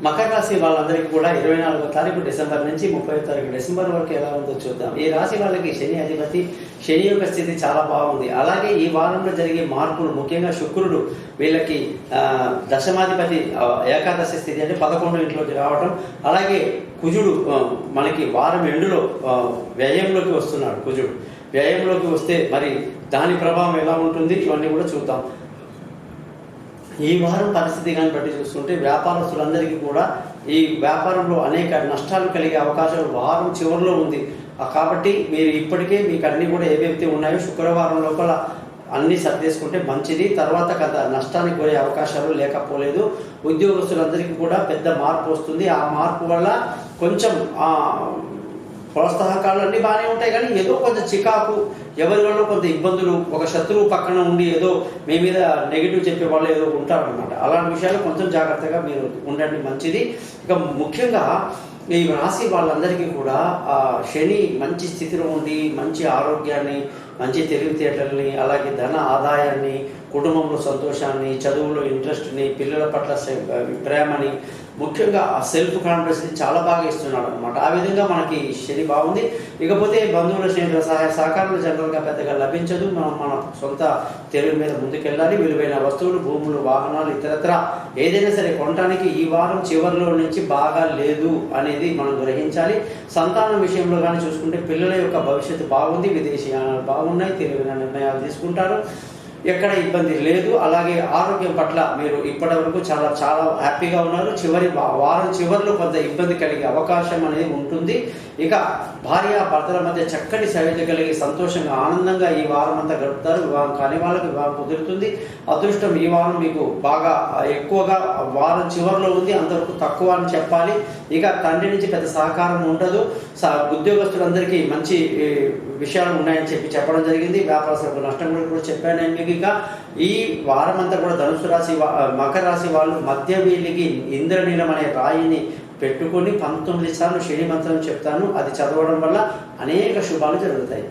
మకర రాశి వాళ్ళందరికీ కూడా 24వ తారీఖు డిసెంబర్ నుంచి 30వ తారీఖు డిసెంబర్ వరకు ఎలా ఉందో చూద్దాం. ఈ రాశి వాళ్ళకి శని అధిపతి, శని యొక్క స్థితి చాలా బాగుంది. అలాగే ఈ వారంలో జరిగే మార్పులు, ముఖ్యంగా శుక్రుడు వీళ్ళకి దశమాధిపతి ఏకాదశి స్థితి అంటే 11 ఇంట్లోకి రావటం, అలాగే కుజుడు మనకి వారం ఎండులో వ్యయంలోకి వస్తున్నాడు. కుజుడు వ్యయంలోకి వస్తే మరి దాని ప్రభావం ఎలా ఉంటుంది ఇవన్నీ కూడా చూద్దాం. ఈ వారం పరిస్థితి కానీ బట్టి చూస్తుంటే వ్యాపారస్తులందరికీ కూడా ఈ వ్యాపారంలో అనేక నష్టాలు కలిగే అవకాశాలు వారం చివరిలో ఉంది. కాబట్టి మీరు ఇప్పటికే మీకు అన్ని కూడా ఏవైతే ఉన్నాయో శుక్రవారం లోపల అన్ని సర్దేసుకుంటే మంచిది. తర్వాత కదా నష్టానికి పోయే అవకాశాలు లేకపోలేదు. ఉద్యోగస్తులందరికీ కూడా పెద్ద మార్పు వస్తుంది. ఆ మార్పు వల్ల కొంచెం ప్రోత్సాహకాలు అన్నీ బాగానే ఉంటాయి, కానీ ఏదో కొంచెం చికాకు, ఎవరి వల్ల కొంత ఇబ్బందులు, ఒక శత్రువు పక్కన ఉండి ఏదో మీ మీద నెగిటివ్ చెప్పే వాళ్ళు ఏదో ఉంటారనమాట. అలాంటి విషయాలు కొంచెం జాగ్రత్తగా మీరు ఉండండి, మంచిది. ఇక ముఖ్యంగా ఈ రాశి వాళ్ళందరికీ కూడా శని మంచి స్థితిలో ఉండి మంచి ఆరోగ్యాన్ని, మంచి తెలివితేటల్ని, అలాగే ధన ఆదాయాన్ని, కుటుంబంలో సంతోషాన్ని, చదువులో ఇంట్రెస్ట్ని, పిల్లల పట్ల ప్రేమని, ముఖ్యంగా ఆ సెల్ఫ్ కాన్ఫిడెన్స్ని చాలా బాగా ఇస్తున్నాడు అనమాట. ఆ విధంగా మనకి శని బాగుంది. ఇకపోతే బంధువుల స్నేహితుల సహాయ సహకారాలు జనరల్గా పెద్దగా లభించదు. మనం మన సొంత తెలివి మీద ముందుకెళ్ళాలి. విలువైన వస్తువులు, భూములు, వాహనాలు, ఇతరత్ర ఏదైనా సరే కొనడానికి ఈ వారం చివరిలో నుంచి బాగా లేదు అనేది మనం గ్రహించాలి. సంతానం విషయంలో కానీ చూసుకుంటే పిల్లల యొక్క భవిష్యత్తు బాగుంది, విదేశీయానాలు బాగున్నాయి, తెలివైన నిర్ణయాలు తీసుకుంటారు, ఎక్కడ ఇబ్బంది లేదు. అలాగే ఆరోగ్యం పట్ల మీరు ఇప్పటి వరకు చాలా చాలా హ్యాపీగా ఉన్నారు. వారం చివరిలో కొంత ఇబ్బంది కలిగే అవకాశం అనేది ఉంటుంది. ఇక భార్య భర్తల మధ్య చక్కటి సవిత కలిగి సంతోషంగా ఆనందంగా ఈ వారం అంతా గడుపుతారు. వివాహం కాని వాళ్ళకి వివాహం కుదురుతుంది. అదృష్టం ఈ వారం మీకు బాగా ఎక్కువగా వారం చివరిలో ఉంది, అంతవరకు తక్కువ అని చెప్పాలి. ఇక తండ్రి నుంచి పెద్ద సహకారం ఉండదు. ఉద్యోగస్తులందరికీ మంచి విషయాలు ఉన్నాయని చెప్పడం జరిగింది. వ్యాపారస్తులకు నష్టం కూడా చెప్పాను నేను మీకు. ఇక ఈ వారం అంతా కూడా ధనుసు రాశి, మకర రాశి వాళ్ళు మధ్య వీళ్ళకి ఇంద్రనీలం అనే రాయిని పెట్టుకొని 19 సార్లు శని మంత్రం చెప్తాను. అది చదవడం వల్ల అనేక శుభాలు జరుగుతాయి.